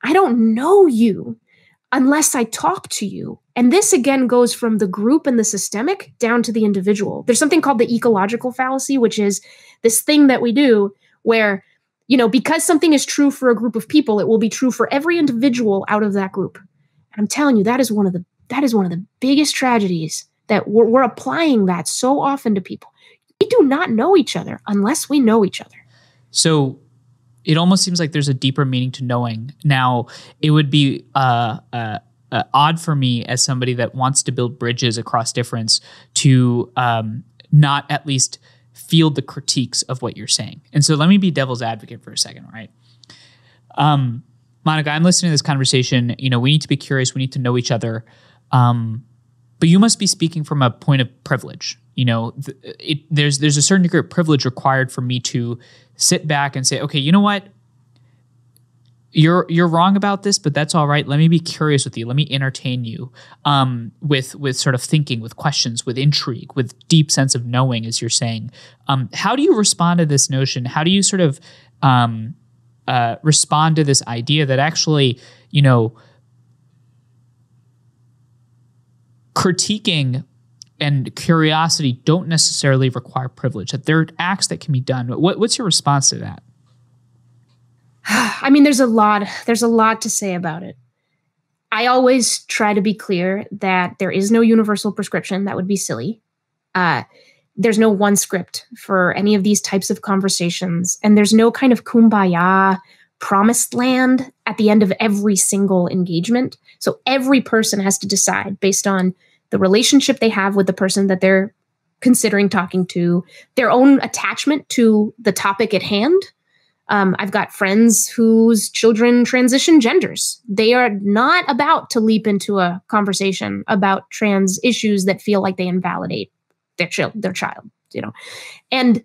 I don't know you unless I talk to you. And this again goes from the group and the systemic down to the individual. There's something called the ecological fallacy, which is this thing that we do where, because something is true for a group of people, it will be true for every individual out of that group. And I'm telling you, that is one of the biggest tragedies, that we're applying that so often to people. We do not know each other unless we know each other. So it almost seems like there's a deeper meaning to knowing. Now, it would be odd for me as somebody that wants to build bridges across difference to not at least field the critiques of what you're saying. And so let me be devil's advocate for a second, right? Monica, I'm listening to this conversation. We need to be curious. We need to know each other. But you must be speaking from a point of privilege. There's a certain degree of privilege required for me to sit back and say, okay, you know what? You're wrong about this, but that's all right. Let me be curious with you. Let me entertain you with sort of thinking, with questions, with intrigue, with deep sense of knowing, as you're saying. How do you respond to this notion? How do you sort of respond to this idea that actually, critiquing and curiosity don't necessarily require privilege, that there are acts that can be done? What's your response to that? I mean, there's a lot to say about it. I always try to be clear that there is no universal prescription. That would be silly. There's no one script for any of these types of conversations. And there's no kind of kumbaya promised land at the end of every single engagement. So every person has to decide based on the relationship they have with the person that they're considering talking to, their own attachment to the topic at hand. I've got friends whose children transition genders. They are not about to leap into a conversation about trans issues that feel like they invalidate their child, And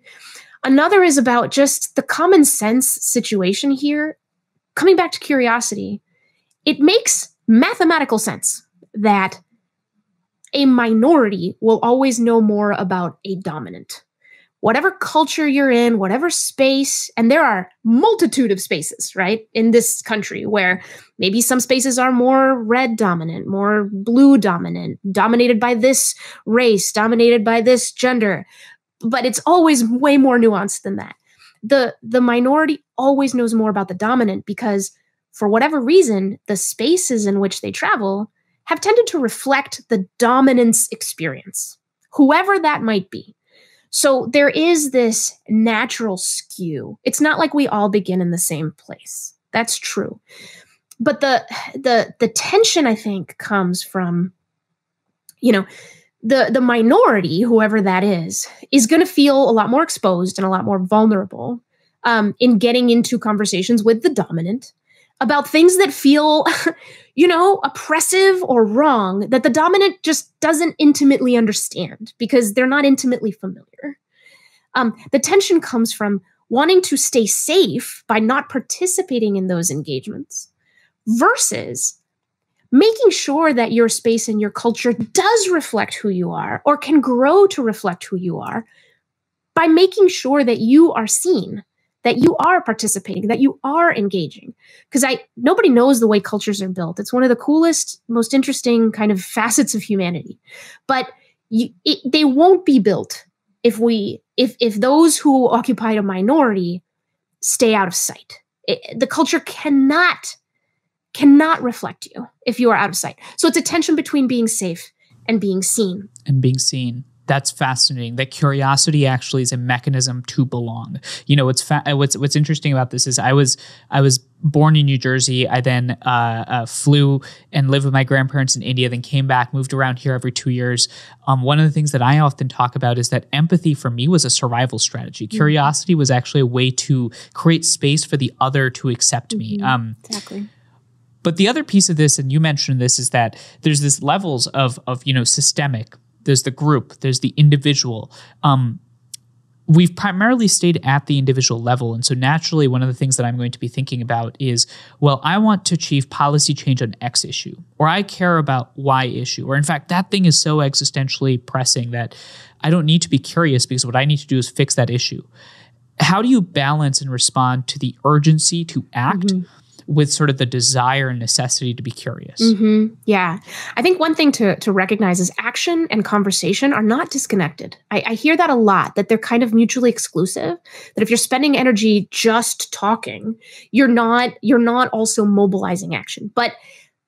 another is about just the common sense situation here. Coming back to curiosity, it makes mathematical sense that a minority will always know more about a dominant. Whatever culture you're in, whatever space, and there are multitude of spaces, right, in this country where maybe some spaces are more red dominant, more blue dominant, dominated by this race, dominated by this gender. But it's always way more nuanced than that. The minority always knows more about the dominant because for whatever reason, the spaces in which they travel have tended to reflect the dominance experience, whoever that might be. So there is this natural skew. It's not like we all begin in the same place. That's true. But the tension, I think, comes from, the minority, whoever that is going to feel a lot more exposed and a lot more vulnerable in getting into conversations with the dominant about things that feel, oppressive or wrong, that the dominant just doesn't intimately understand because they're not intimately familiar. The tension comes from wanting to stay safe by not participating in those engagements versus making sure that your space and your culture does reflect who you are or can grow to reflect who you are by making sure that you are seen, that you are participating, that you are engaging. Because nobody knows the way cultures are built. It's one of the coolest, most interesting kind of facets of humanity. But they won't be built if those who occupy a minority stay out of sight. The culture cannot reflect you if you are out of sight. So it's a tension between being safe and being seen. That's fascinating. That curiosity actually is a mechanism to belong. What's interesting about this is I was born in New Jersey. I then flew and lived with my grandparents in India, then came back, moved around here every 2 years. One of the things that I often talk about is that empathy for me was a survival strategy. Mm-hmm. Curiosity was actually a way to create space for the other to accept me. Exactly. But the other piece of this, and you mentioned this, is that there's this levels of systemic. There's the group, there's the individual. We've primarily stayed at the individual level. And so naturally, one of the things that I'm going to be thinking about is, well, I want to achieve policy change on X issue, or I care about Y issue, or in fact, that thing is so existentially pressing that I don't need to be curious because what I need to do is fix that issue. How do you balance and respond to the urgency to act with sort of the desire and necessity to be curious? Mm-hmm. Yeah. I think one thing to recognize is action and conversation are not disconnected. I hear that a lot, that they're kind of mutually exclusive, that if you're spending energy just talking, you're not also mobilizing action. But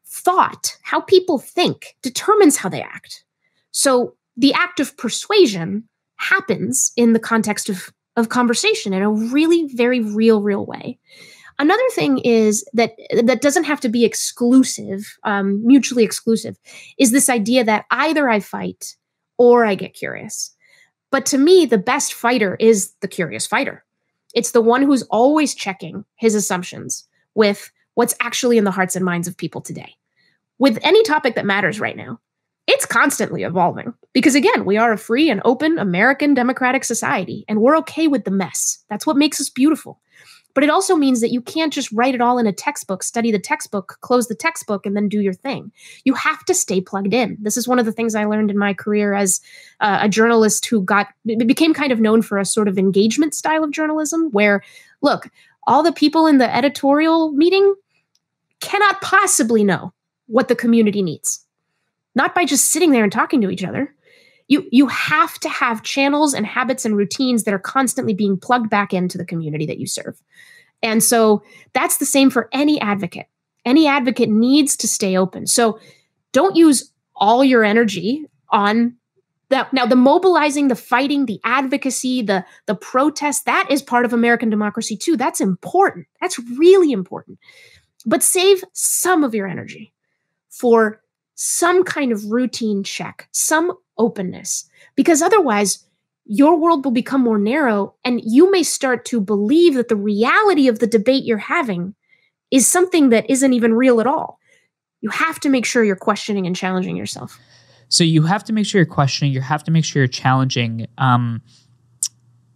thought, how people think, determines how they act. So the act of persuasion happens in the context of conversation in a really very real way. Another thing is that doesn't have to be exclusive, mutually exclusive, is this idea that either I fight or I get curious. But to me, the best fighter is the curious fighter. It's the one who's always checking his assumptions with what's actually in the hearts and minds of people today. With any topic that matters right now, it's constantly evolving. Because again, we are a free and open American democratic society, and we're okay with the mess. That's what makes us beautiful. But it also means that you can't just write it all in a textbook, study the textbook, close the textbook, and then do your thing. You have to stay plugged in. This is one of the things I learned in my career as a journalist who became kind of known for a sort of engagement style of journalism where, look, all the people in the editorial meeting cannot possibly know what the community needs. Not by just sitting there and talking to each other. You have to have channels and habits and routines that are constantly being plugged back into the community that you serve. And so that's the same for any advocate. Any advocate needs to stay open. So don't use all your energy on that. Now, the mobilizing, the fighting, the advocacy, the protest, that is part of American democracy too. That's important. That's really important. But save some of your energy for some kind of routine check, some openness, because otherwise your world will become more narrow and you may start to believe that the reality of the debate you're having is something that isn't even real at all. You have to make sure you're questioning and challenging yourself. So you have to make sure you're questioning, you have to make sure you're challenging,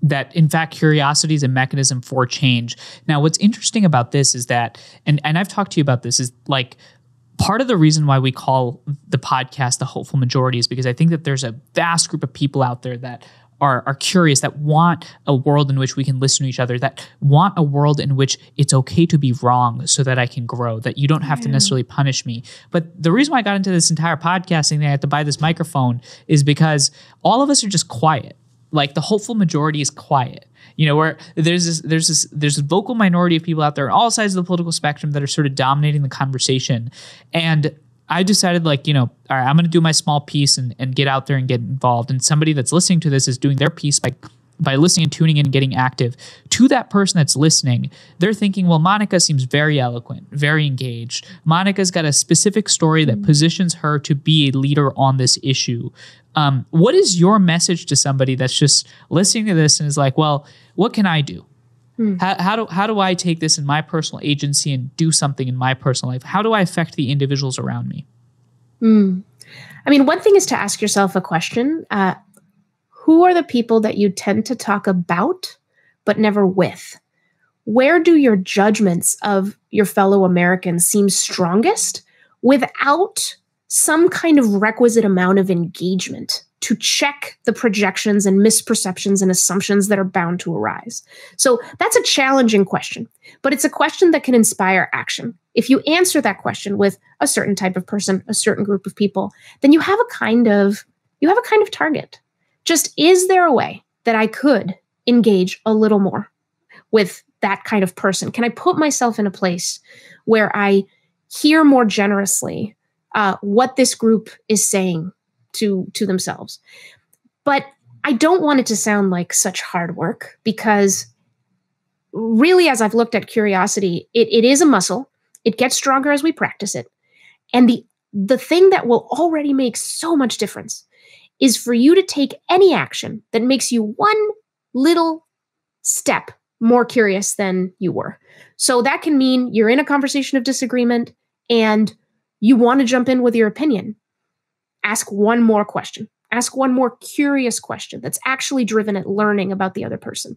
that in fact, curiosity is a mechanism for change. Now, what's interesting about this is that, and I've talked to you about this, is like, part of the reason why we call the podcast The Hopeful Majority is because I think that there's a vast group of people out there that are curious, that want a world in which we can listen to each other, that want a world in which it's okay to be wrong so that I can grow, that you don't have to necessarily punish me. But the reason why I got into this entire podcasting thing, I had to buy this microphone, is because all of us are just quiet. Like the hopeful majority is quiet. Where there's this vocal minority of people out there on all sides of the political spectrum that are sort of dominating the conversation. And I decided like, all right, I'm going to do my small piece and get out there and get involved. And somebody that's listening to this is doing their piece by listening and tuning in and getting active. To that person that's listening, they're thinking, well, Monica seems very eloquent, very engaged. Monica's got a specific story that positions her to be a leader on this issue. What is your message to somebody that's just listening to this and is like, well, what can I do? How do I take this in my personal agency and do something in my personal life? How do I affect the individuals around me? I mean, one thing is to ask yourself a question. Who are the people that you tend to talk about, but never with? Where do your judgments of your fellow Americans seem strongest without some kind of requisite amount of engagement to check the projections and misperceptions and assumptions that are bound to arise? So that's a challenging question, but it's a question that can inspire action. If you answer that question with a certain type of person, a certain group of people, then you have a kind of target. Just, is there a way that I could engage a little more with that kind of person? Can I put myself in a place where I hear more generously what this group is saying to themselves? But I don't want it to sound like such hard work, because really, as I've looked at curiosity, it is a muscle. It gets stronger as we practice it. And the thing that will already make so much difference is for you to take any action that makes you one little step more curious than you were. So that can mean you're in a conversation of disagreement and you want to jump in with your opinion. Ask one more question. Ask one more curious question that's actually driven at learning about the other person,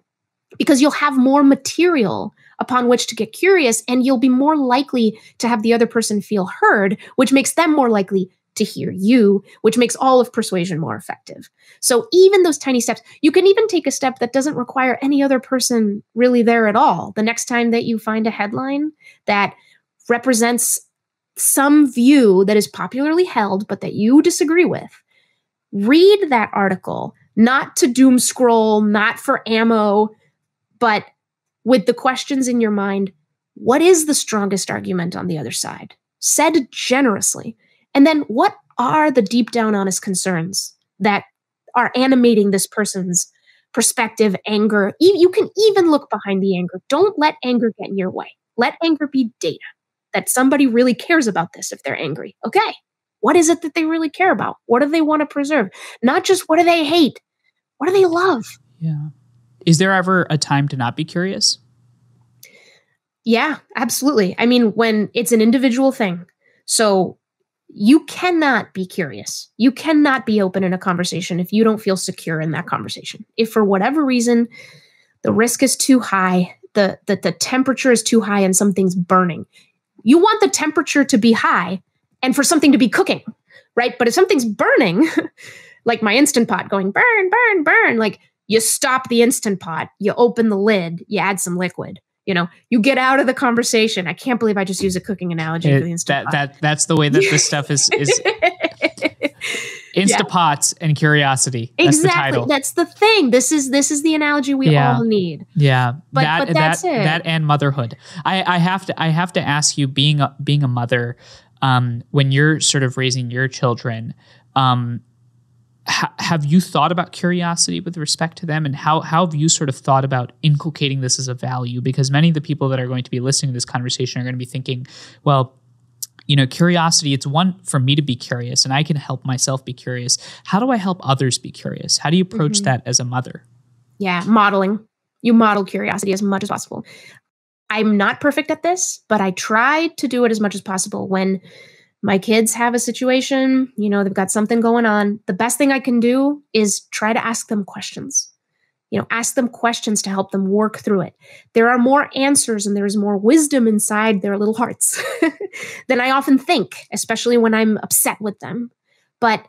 because you'll have more material upon which to get curious, and you'll be more likely to have the other person feel heard, which makes them more likely to hear you, which makes all of persuasion more effective. So even those tiny steps, you can even take a step that doesn't require any other person really there at all. The next time that you find a headline that represents some view that is popularly held, but that you disagree with, read that article, not to doom scroll, not for ammo, but with the questions in your mind: what is the strongest argument on the other side? Said generously. And then what are the deep down honest concerns that are animating this person's perspective, anger? You can even look behind the anger. Don't let anger get in your way. Let anger be data that somebody really cares about this if they're angry. Okay, what is it that they really care about? What do they want to preserve? Not just what do they hate? What do they love? Yeah. Is there ever a time to not be curious? Yeah, absolutely. I mean, when it's an individual thing. So you cannot be curious. You cannot be open in a conversation if you don't feel secure in that conversation. If for whatever reason the risk is too high, the temperature is too high and something's burning, you want the temperature to be high and for something to be cooking, right? But if something's burning, like my Instant Pot going burn, burn, burn, like you stop the Instant Pot, you open the lid, you add some liquid. You get out of the conversation. I can't believe I just used a cooking analogy for the Instant Pot. That's the way that this stuff is Instapots and curiosity. That's exactly. The title. That's the thing. This is the analogy we all need. Yeah. But that's it. That and motherhood. I have to ask you, being a mother, when you're sort of raising your children, have you thought about curiosity with respect to them, and how have you sort of thought about inculcating this as a value? Because many of the people that are going to be listening to this conversation are going to be thinking, well, curiosity, it's one for me to be curious and I can help myself be curious. How do I help others be curious? How do you approach that as a mother? Yeah, modeling. You model curiosity as much as possible. I'm not perfect at this, but I try to do it as much as possible. When my kids have a situation, they've got something going on, the best thing I can do is try to ask them questions. Ask them questions to help them work through it. There are more answers and there is more wisdom inside their little hearts than I often think, especially when I'm upset with them. But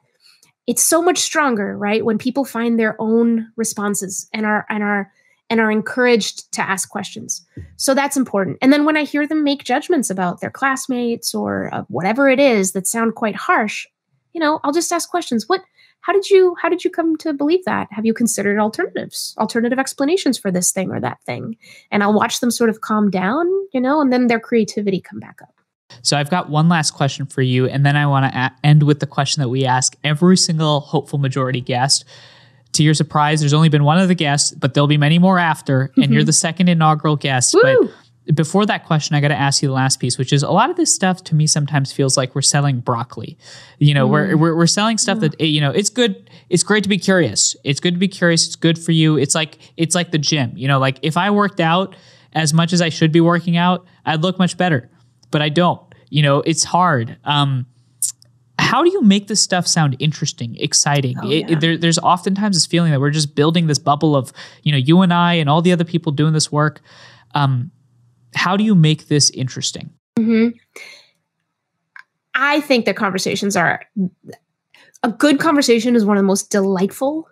it's so much stronger, right? When people find their own responses and are encouraged to ask questions. So that's important. And then when I hear them make judgments about their classmates or whatever it is that sound quite harsh, I'll just ask questions. How did you come to believe that? Have you considered alternative explanations for this thing or that thing? And I'll watch them sort of calm down, and then their creativity come back up. So I've got one last question for you, and then I want to end with the question that we ask every single hopeful majority guest. To your surprise, there's only been one other guest, but there'll be many more after, and you're the second inaugural guest. Woo! But before that question, I got to ask you the last piece, which is a lot of this stuff to me sometimes feels like we're selling broccoli. We're selling stuff that, it's good. It's great to be curious. It's good to be curious. It's good for you. It's like the gym. Like if I worked out as much as I should be working out, I'd look much better, but I don't. It's hard. How do you make this stuff sound interesting, exciting? There's oftentimes this feeling that we're just building this bubble of, you and I and all the other people doing this work. How do you make this interesting? Mm-hmm. I think that a good conversation is one of the most delightful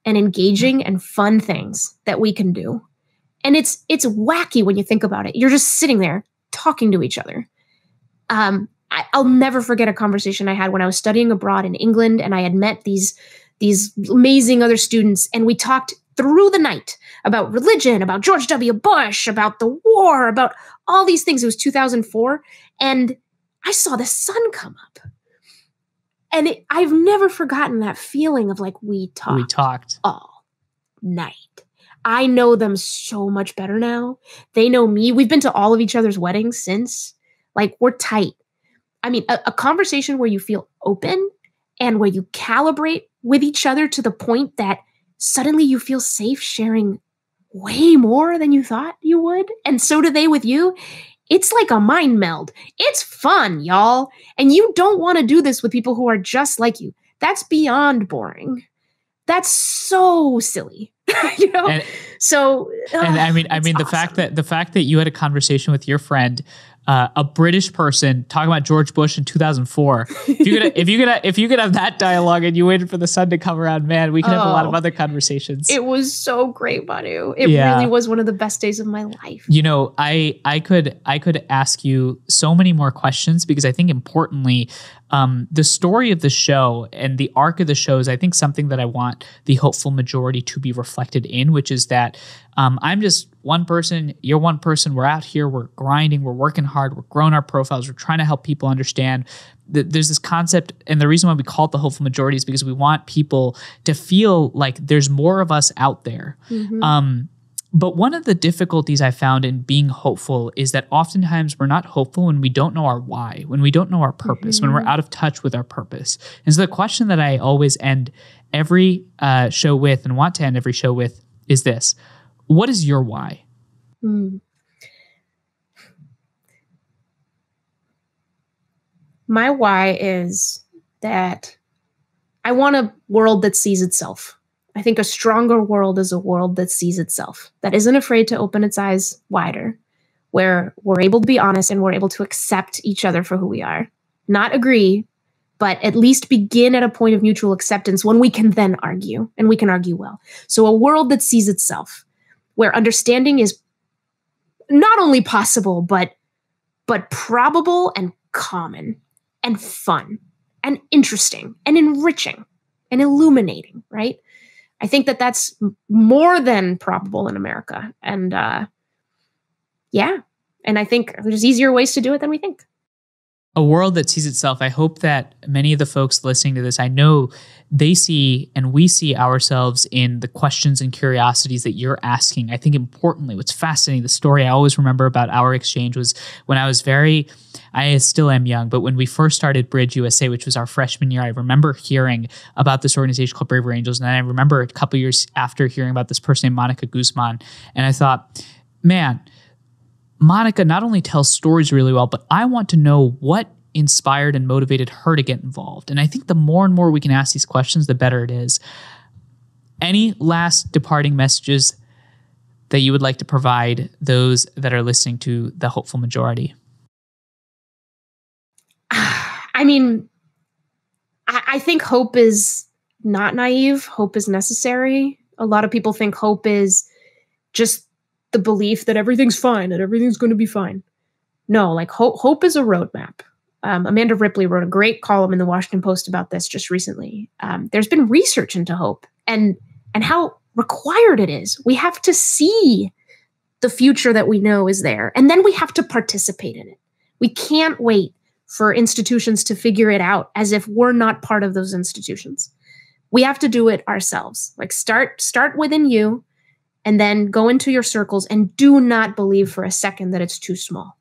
and engaging and fun things that we can do. And it's wacky when you think about it. You're just sitting there talking to each other. I'll never forget a conversation I had when I was studying abroad in England, and I had met these amazing other students, and we talked through the night about religion, about George W. Bush, about the war, about all these things. It was 2004, and I saw the sun come up. And I've never forgotten that feeling of like we talked all night. I know them so much better now. They know me. We've been to all of each other's weddings since. Like, we're tight. I mean, a conversation where you feel open and where you calibrate with each other to the point that suddenly you feel safe sharing way more than you thought you would. And so do they with you. It's like a mind meld. It's fun, y'all. And you don't want to do this with people who are just like you. That's beyond boring. That's so silly. And, so I mean awesome. the fact that you had a conversation with your friend, a British person, talking about George Bush in 2004. If you could have that dialogue and you waited for the sun to come around, man, we could have a lot of other conversations. It was so great, Manu. It really was one of the best days of my life. I could ask you so many more questions, because I think importantly, the story of the show and the arc of the show is, I think, something that I want the hopeful majority to be reflected in, which is that I'm just one person, you're one person, we're out here, we're grinding, we're working hard, we're growing our profiles, we're trying to help people understand that there's this concept, and the reason why we call it the hopeful majority is because we want people to feel like there's more of us out there. Mm-hmm. But one of the difficulties I found in being hopeful is that oftentimes we're not hopeful when we don't know our why, when we don't know our purpose, mm-hmm. when we're out of touch with our purpose. And so the question that I always end every show with, and want to end every show with, is this: what is your why? My why is that I want a world that sees itself. I think a stronger world is a world that sees itself, that isn't afraid to open its eyes wider, where we're able to be honest and we're able to accept each other for who we are. Not agree, but at least begin at a point of mutual acceptance when we can then argue, and we can argue well. So a world that sees itself, where understanding is not only possible, but probable and common and fun and interesting and enriching and illuminating, right? I think that that's more than probable in America. And and I think there's easier ways to do it than we think. A world that sees itself. I hope that many of the folks listening to this, I know they see and we see ourselves in the questions and curiosities that you're asking. I think importantly, what's fascinating, the story I always remember about our exchange was when I still am young, but when we first started Bridge USA, which was our freshman year, I remember hearing about this organization called Braver Angels. And then I remember a couple years after hearing about this person named Monica Guzman. And I thought, man, Monica not only tells stories really well, but I want to know what inspired and motivated her to get involved. And I think the more and more we can ask these questions, the better it is. Any last departing messages that you would like to provide those that are listening to the Hopeful Majority? I mean, I think hope is not naive. Hope is necessary. A lot of people think hope is just the belief that everything's fine, that everything's going to be fine. No, like hope is a roadmap. Amanda Ripley wrote a great column in the Washington Post about this just recently. There's been research into hope and how required it is. We have to see the future that we know is there, and then we have to participate in it. We can't wait for institutions to figure it out as if we're not part of those institutions. We have to do it ourselves. Like start within you and then go into your circles and do not believe for a second that it's too small.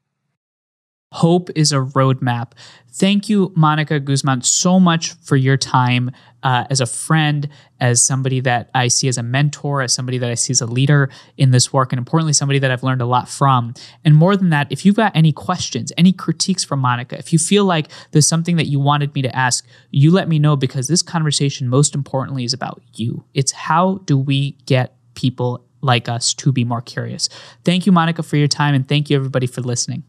Hope is a roadmap. Thank you, Monica Guzman, so much for your time as a friend, as somebody that I see as a mentor, as somebody that I see as a leader in this work, and importantly, somebody that I've learned a lot from. And more than that, if you've got any questions, any critiques from Monica, if you feel like there's something that you wanted me to ask, you let me know, because this conversation, most importantly, is about you. It's how do we get people like us to be more curious. Thank you, Monica, for your time, and thank you, everybody, for listening.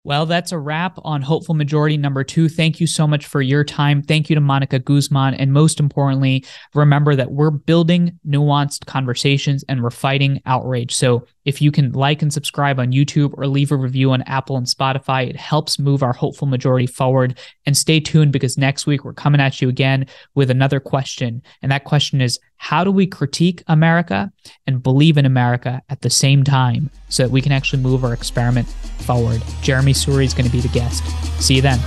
Well, that's a wrap on Hopeful Majority number 2. Thank you so much for your time. Thank you to Monica Guzman. And most importantly, remember that we're building nuanced conversations and we're fighting outrage. So if you can like and subscribe on YouTube or leave a review on Apple and Spotify, it helps move our Hopeful Majority forward. And stay tuned, because next week we're coming at you again with another question. And that question is, how do we critique America and believe in America at the same time so that we can actually move our experiment forward? Jeremy Suri is going to be the guest. See you then.